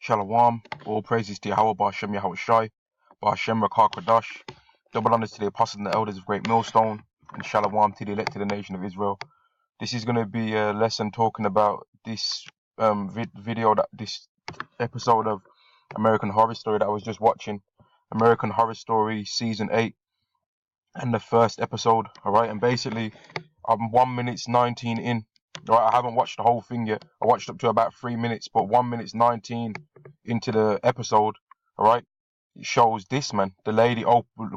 Shalom, all praises to Yahweh, Ba'ashem Yahweh Shai, Ba'ashem Rakah Kodash, double honors to the apostles and the elders of Great Millstone, and Shalom to the elected nation of Israel. This is going to be a lesson talking about this this episode of American Horror Story that I was just watching, American Horror Story Season 8, and the first episode, alright, and basically, I'm 1 minute 19 in. Right, I haven't watched the whole thing yet. I watched up to about 3 minutes, but 1 minute 19 into the episode, alright, it shows this, man. The lady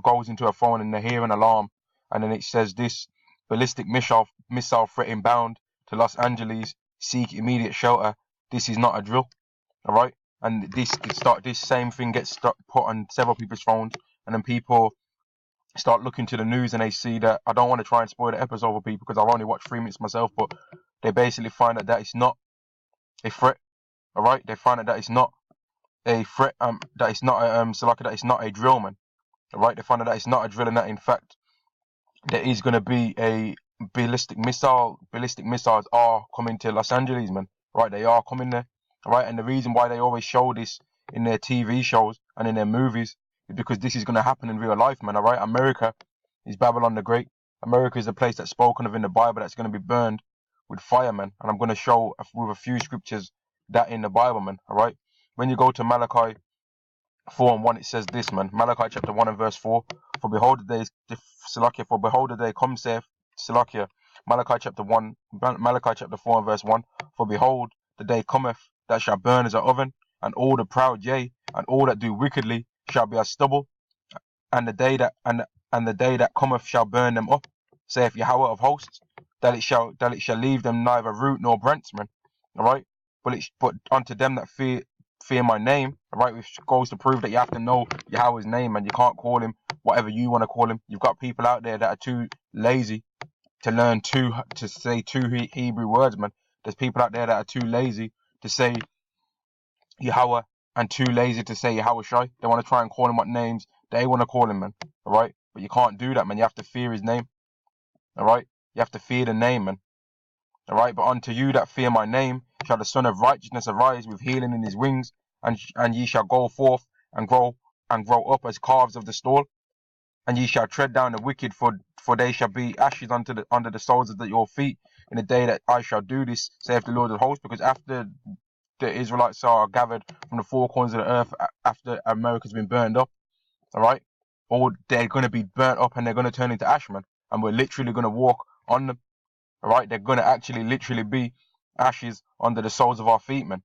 goes into her phone and they hear an alarm, and then it says this: ballistic missile threat inbound to Los Angeles. Seek immediate shelter. This is not a drill, alright. And this same thing gets put on several people's phones, and then people start looking to the news and they see that. I don't want to try and spoil the episode for people because I've only watched 3 minutes myself, but they basically find that it's not a threat, all right? They find that it's not a threat, that it's not that it's not a drill, man, all right? They find that it's not a drill, and that in fact there is going to be a ballistic missile. Ballistic missiles are coming to Los Angeles, man, right? They are coming there, all right? And the reason why they always show this in their TV shows and in their movies is because this is going to happen in real life, man, all right? America is Babylon the Great. America is the place that's spoken of in the Bible that's going to be burned with fire, man. And I'm going to show with a few scriptures that in the Bible, man, all right? When you go to Malachi 4:1, it says this, man. Malachi chapter 1 and verse 4. For behold the days, Salakia, for behold the day comes, saith Salakia. Malachi chapter 4 and verse 1. For behold the day cometh that shall burn as an oven, and all the proud, yea, and all that do wickedly shall be as stubble, and the day that cometh shall burn them up, saith Yahweh of hosts, that it shall leave them neither root nor branch, man. Alright? But unto them that fear my name, alright, which goes to prove that you have to know Yahweh's name, and you can't call him whatever you want to call him. You've got people out there that are too lazy to learn to say two Hebrew words, man. There's people out there that are too lazy to say Yahweh and too lazy to say Yahweh Shai. They want to try and call him what names they want to call him, man. Alright? But you can't do that, man. You have to fear his name. Alright? You have to fear the name, man. Alright? But unto you that fear my name shall the Son of Righteousness arise with healing in his wings, and ye shall go forth and grow up as calves of the stall, and ye shall tread down the wicked, for they shall be ashes under the soles of your feet in the day that I shall do this, saith the Lord of hosts. Because after the Israelites are gathered from the four corners of the earth, after America's been burned up, alright, or they're going to be burnt up and they're going to turn into ash, man, and we're literally going to walk on them, alright. They're going to actually literally be ashes under the soles of our feet, man,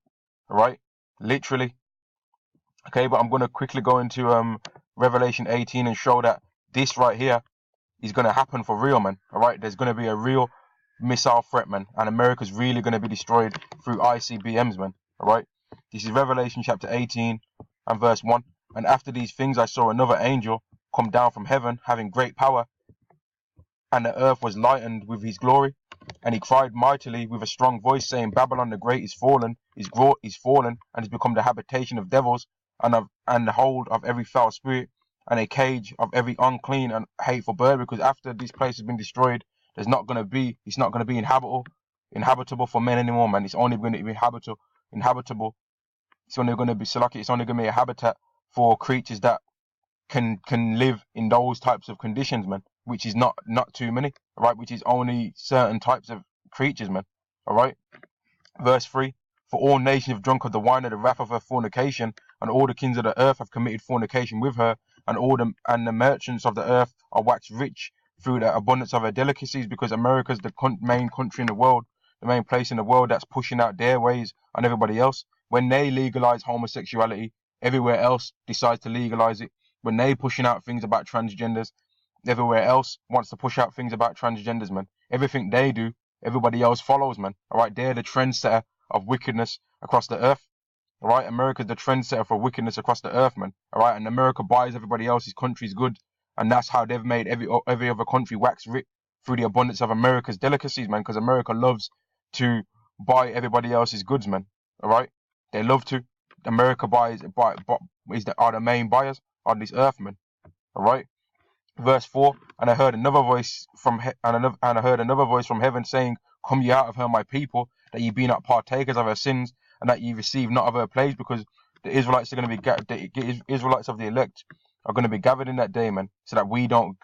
alright, literally. Okay, but I'm going to quickly go into Revelation 18 and show that this right here is going to happen for real, man, alright. There's going to be a real missile threat, man, and America's really going to be destroyed through ICBMs, man, alright. This is Revelation chapter 18 and verse 1. And after these things I saw another angel come down from heaven, having great power, and the earth was lightened with his glory. And he cried mightily with a strong voice, saying, Babylon the Great is fallen, is fallen, and is become the habitation of devils, and the hold of every foul spirit, and a cage of every unclean and hateful bird. Because after this place has been destroyed, it's not going to be inhabitable for men anymore, man. It's only going to be inhabitable. It's only going to be It's only going to be a habitat for creatures that can live in those types of conditions, man, which is not too many, right? Which is only certain types of creatures, man, all right. Verse 3: for all nations have drunk of the wine of the wrath of her fornication, and all the kings of the earth have committed fornication with her, and the merchants of the earth are waxed rich through the abundance of her delicacies. Because America's the main country in the world, the main place in the world that's pushing out their ways on everybody else. When they legalize homosexuality, everywhere else decides to legalize it. When they pushing out things about transgenders, everywhere else wants to push out things about transgenders, man. Everything they do, everybody else follows, man. All right, they're the trendsetter of wickedness across the earth. All right, America's the trendsetter for wickedness across the earth, man. All right, and America buys everybody else's country's good, and that's how they've made every other country wax rich through the abundance of America's delicacies, man. Because America loves to buy everybody else's goods, man. All right, they love to. America are the main buyers on this earth, man. All right. Verse 4: and I heard another voice from heaven saying, come ye out of her, my people, that ye be not partakers of her sins, and that ye receive not of her plagues. Because The Israelites are going to be the Israelites of the elect are going to be gathered in that day, man, so that we don't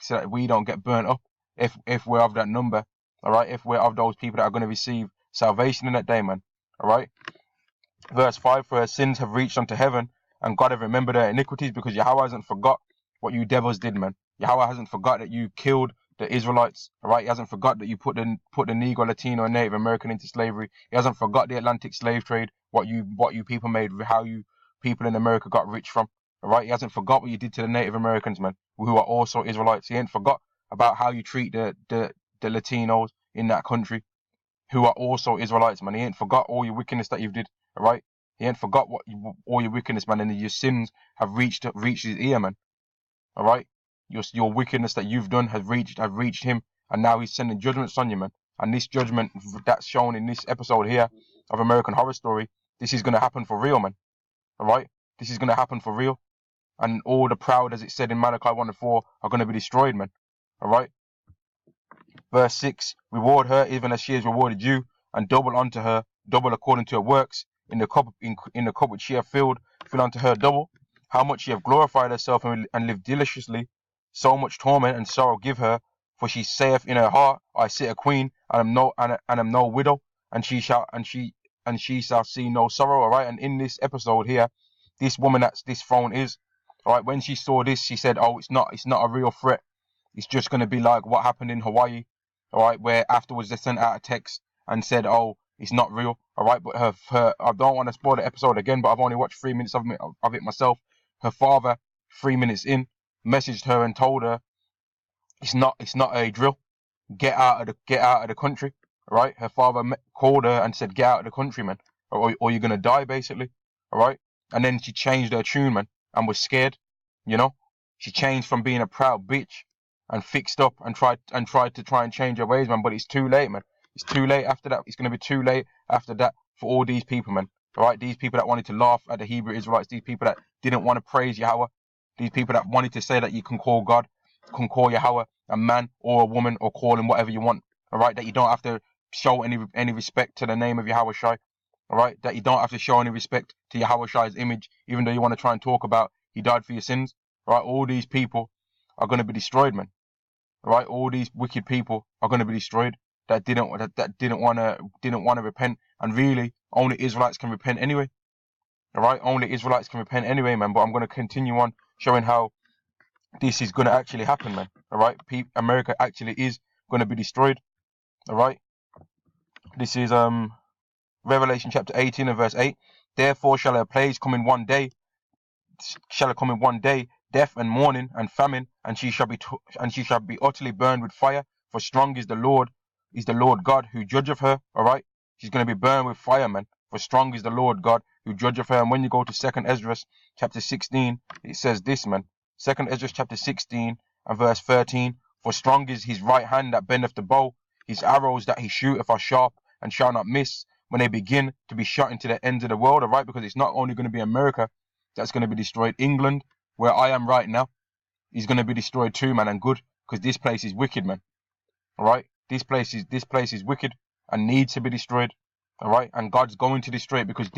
get burnt up if we're of that number. All right, if we're of those people that are going to receive salvation in that day, man. All right. Verse 5, for her sins have reached unto heaven, and God have remembered her iniquities, because Yahweh hasn't forgot what you devils did, man. Yahweh hasn't forgot that you killed the Israelites, all right? He hasn't forgot that you put the Negro, Latino, and Native American into slavery. He hasn't forgot the Atlantic slave trade, what you people made, how you people in America got rich from, all right? He hasn't forgot what you did to the Native Americans, man, who are also Israelites. He ain't forgot about how you treat the Latinos in that country, who are also Israelites, man. He ain't forgot all your wickedness that you've did, all right? He ain't forgot all your wickedness, man, and your sins have reached his ear, man. All right, your wickedness that you've done has reached him, and now he's sending judgments on you, man. And this judgment that's shown in this episode here of American Horror Story, this is gonna happen for real, man. All right, this is gonna happen for real, and all the proud, as it said in Malachi 1:4, are gonna be destroyed, man. All right. Verse 6, reward her even as she has rewarded you, and double unto her, double according to her works. In the cup which she hath filled, fill unto her double. How much she hath glorified herself and lived deliciously, so much torment and sorrow give her. For she saith in her heart, I sit a queen, and am no widow, and she shall see no sorrow. All right, and in this episode here, this woman that's this throne is, all right, when she saw this, she said, oh, it's not a real threat. It's just going to be like what happened in Hawaii, all right, where afterwards they sent out a text and said, oh, it's not real, all right. But her I don't want to spoil the episode again, but I've only watched 3 minutes of it myself. Her father, 3 minutes in, messaged her and told her it's not a drill. Get out of the country, all right. Her father called her and said, get out of the country, man, or you're gonna die, basically, all right. And then she changed her tune, man, and was scared, you know. She changed from being a proud bitch and fixed up and tried to change her ways, man. But it's too late, man. It's too late after that. It's gonna be too late after that for all these people, man. All right, these people that wanted to laugh at the Hebrew Israelites, these people that didn't want to praise Yahweh, these people that wanted to say that you can call God, can call Yahweh a man or a woman, or call him whatever you want. All right, that you don't have to show any respect to the name of Yahweh Shai. All right, that you don't have to show any respect to Yahweh Shai's image, even though you want to try and talk about he died for your sins. All right, all these people are going to be destroyed, man. All right, all these wicked people are going to be destroyed that didn't want to repent, and really only Israelites can repent anyway. All right, only Israelites can repent anyway, man. But I'm going to continue on showing how this is going to actually happen, man. All right, America actually is going to be destroyed. All right, this is Revelation chapter 18 and verse 8. Therefore shall a plague come in one day, death and mourning and famine, and she shall be utterly burned with fire. For strong is the Lord God who judgeth her. All right, she's going to be burned with fire, man. For strong is the Lord God who judgeth her. And when you go to 2nd Ezra chapter 16, it says this, man. 2nd Ezra chapter 16 and verse 13. For strong is his right hand that bendeth the bow. His arrows that he shooteth are sharp and shall not miss, when they begin to be shot into the ends of the world. All right, because it's not only going to be America that's going to be destroyed. England, where I am right now, is going to be destroyed too, man, and good, because this place is wicked, man. All right, this place is wicked and needs to be destroyed. All right, and God's going to destroy it, because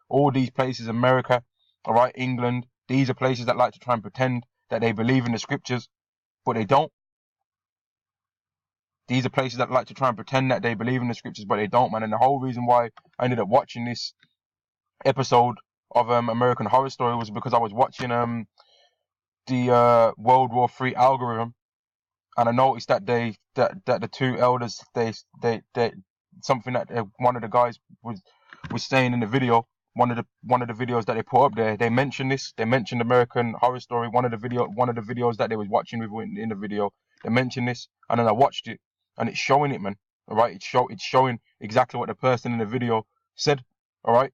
all these places, America, all right, England, these are places that like to try and pretend that they believe in the scriptures, but they don't. These are places that like to try and pretend that they believe in the scriptures, but they don't, man. And the whole reason why I ended up watching this episode of American Horror Story was because I was watching the World War III algorithm, and I noticed that the two elders, they something that one of the guys was saying in the video, one of the videos that they put up there, they mentioned this. They mentioned American Horror Story. One of the videos that they was watching in the video, they mentioned this, and then I watched it, and it's showing it, man. All right, it's showing exactly what the person in the video said. All right,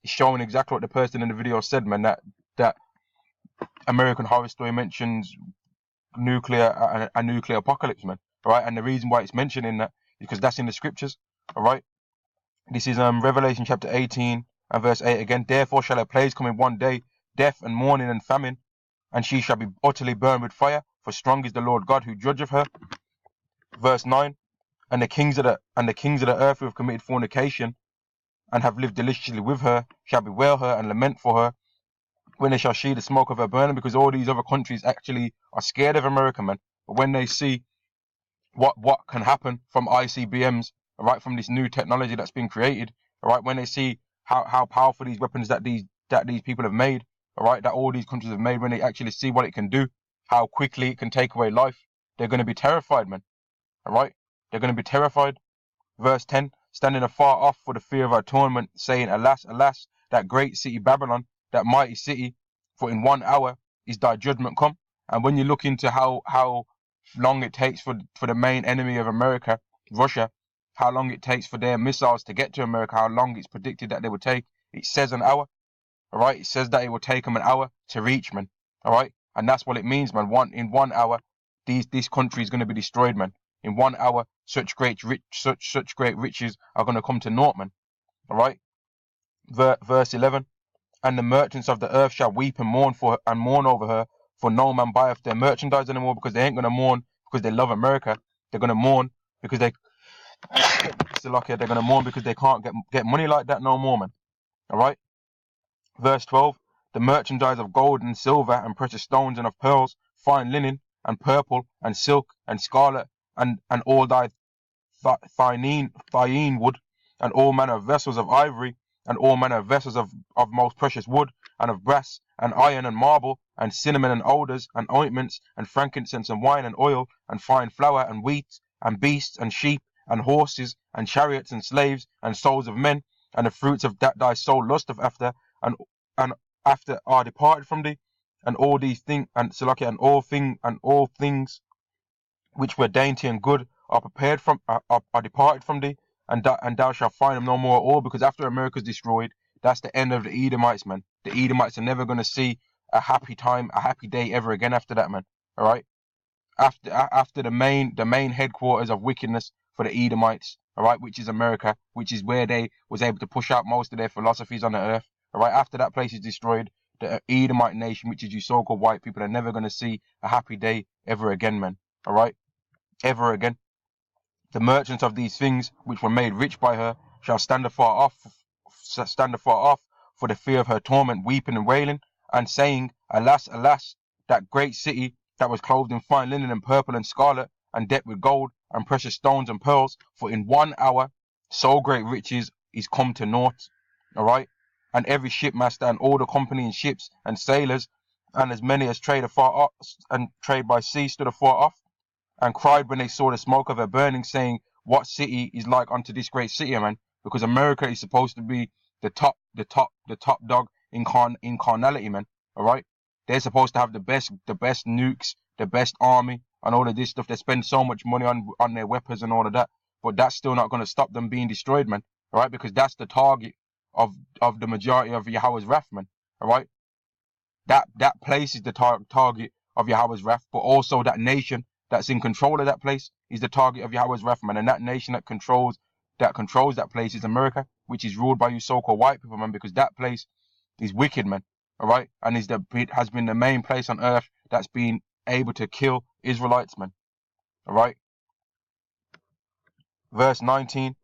it's showing exactly what the person in the video said, man. That American Horror Story mentions a nuclear apocalypse, man. All right, and the reason why it's mentioning that is because that's in the scriptures. All right, this is Revelation chapter 18 and verse 8 again. Therefore shall her plagues come in one day, death and mourning and famine, and she shall be utterly burned with fire. For strong is the Lord God who judgeth her. Verse 9, and the kings of the earth who have committed fornication and have lived deliciously with her, shall bewail her and lament for her when they shall see the smoke of her burning, because all these other countries actually are scared of America, man. But when they see what can happen from ICBMs, all right, from this new technology that's been created, all right, when they see how powerful these weapons that these people have made, all right, that all these countries have made, when they actually see what it can do, how quickly it can take away life, they're going to be terrified, man. All right, they're going to be terrified. Verse 10, standing afar off for the fear of our torment, saying, Alas, alas, that great city Babylon, that mighty city, for in 1 hour is thy judgment come. And when you look into how long it takes for the main enemy of America, Russia, how long it takes for their missiles to get to America, how long it's predicted that they would take, it says an hour. All right, it says that it will take them an hour to reach, man. All right, and that's what it means, man. In 1 hour, this country is going to be destroyed, man. In 1 hour, such great riches are going to come to naught, man. All right. Verse 11. And the merchants of the earth shall weep and mourn for her, and mourn over her, for no man buyeth their merchandise anymore, because they ain't going to mourn because they love America. They're going to mourn because they still okay. They're going to mourn because they can't get money like that no more, man. All right. Verse 12. The merchandise of gold and silver and precious stones and of pearls, fine linen and purple and silk and scarlet and all thy thyine wood, and all manner of vessels of ivory, and all manner of vessels of most precious wood, and of brass, and iron, and marble, and cinnamon, and odors, and ointments, and frankincense, and wine, and oil, and fine flour, and wheat, and beasts, and sheep, and horses, and chariots, and slaves, and souls of men, and the fruits of that thy soul lusteth after, and after are departed from thee, and all these things, and all things which were dainty and good are prepared from are departed from thee, and thou shalt find them no more at all, because after America's destroyed, that's the end of the Edomites, man. The Edomites are never going to see a happy time, a happy day ever again after that, man. All right. After the main headquarters of wickedness for the Edomites, all right, which is America, which is where they was able to push out most of their philosophies on the earth. All right. After that place is destroyed, the Edomite nation, which is you so-called white people, are never going to see a happy day ever again, man. All right. Ever again. The merchants of these things, which were made rich by her, shall stand afar off for the fear of her torment, weeping and wailing, and saying, Alas, alas, that great city that was clothed in fine linen and purple and scarlet, and decked with gold and precious stones and pearls, for in 1 hour so great riches is come to naught. All right, and every shipmaster and all the company in ships and sailors, and as many as trade afar off and trade by sea, stood afar off, and cried when they saw the smoke of her burning, saying, What city is like unto this great city, man? Because America is supposed to be the top dog in carnality, man. All right, they're supposed to have the best nukes, the best army, and all of this stuff. They spend so much money on their weapons and all of that, but that's still not going to stop them being destroyed, man. All right, because that's the target of the majority of Yahweh's wrath, man. All right, that place is the target of Yahweh's wrath, but also that nation that's in control of that place is the target of Yahweh's wrath, man. And that nation that controls that place is America, which is ruled by you so-called white people, man, because that place is wicked, man. All right, and it has been the main place on earth that's been able to kill Israelites, man. All right. Verse 19.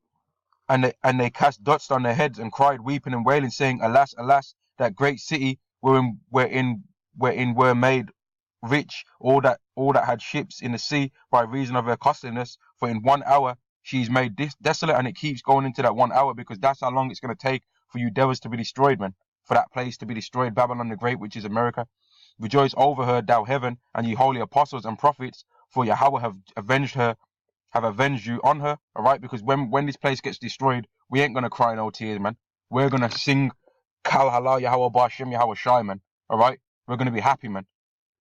And they cast dust on their heads and cried, weeping and wailing, saying, Alas, alas, that great city wherein were made rich all that had ships in the sea by reason of her costliness. For in 1 hour she is made desolate, and it keeps going into that 1 hour, because that's how long it's going to take for you devils to be destroyed, man. For that place to be destroyed, Babylon the Great, which is America. Rejoice over her, thou heaven, and ye holy apostles and prophets, for Yahweh have avenged you on her. All right, because when this place gets destroyed, we ain't gonna cry no tears, man. We're gonna sing Kal Hala Yahweh Bashem Yahweh Shai, man. All right, we're gonna be happy, man.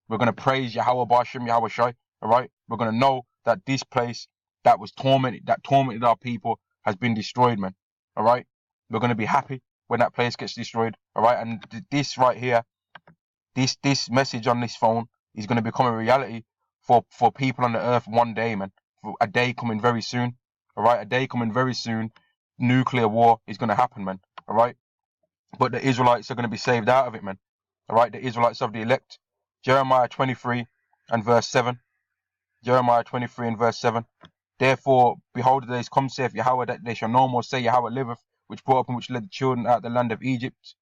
We're gonna praise Yahweh Bashem Yahweh Shai. All right, we're gonna know that this place that tormented our people has been destroyed, man. All right, we're gonna be happy when that place gets destroyed. All right, and this right here, this message on this phone is gonna become a reality for people on the earth one day, man. A day coming very soon. All right, a day coming very soon. Nuclear war is going to happen, man. All right, but the Israelites are going to be saved out of it, man. All right, the Israelites of the elect. Jeremiah 23 and verse 7. Jeremiah 23 and verse 7. Therefore, behold, the days come, saith Yahweh, that they shall no more say Yahweh liveth, which brought up and which led the children out of the land of Egypt,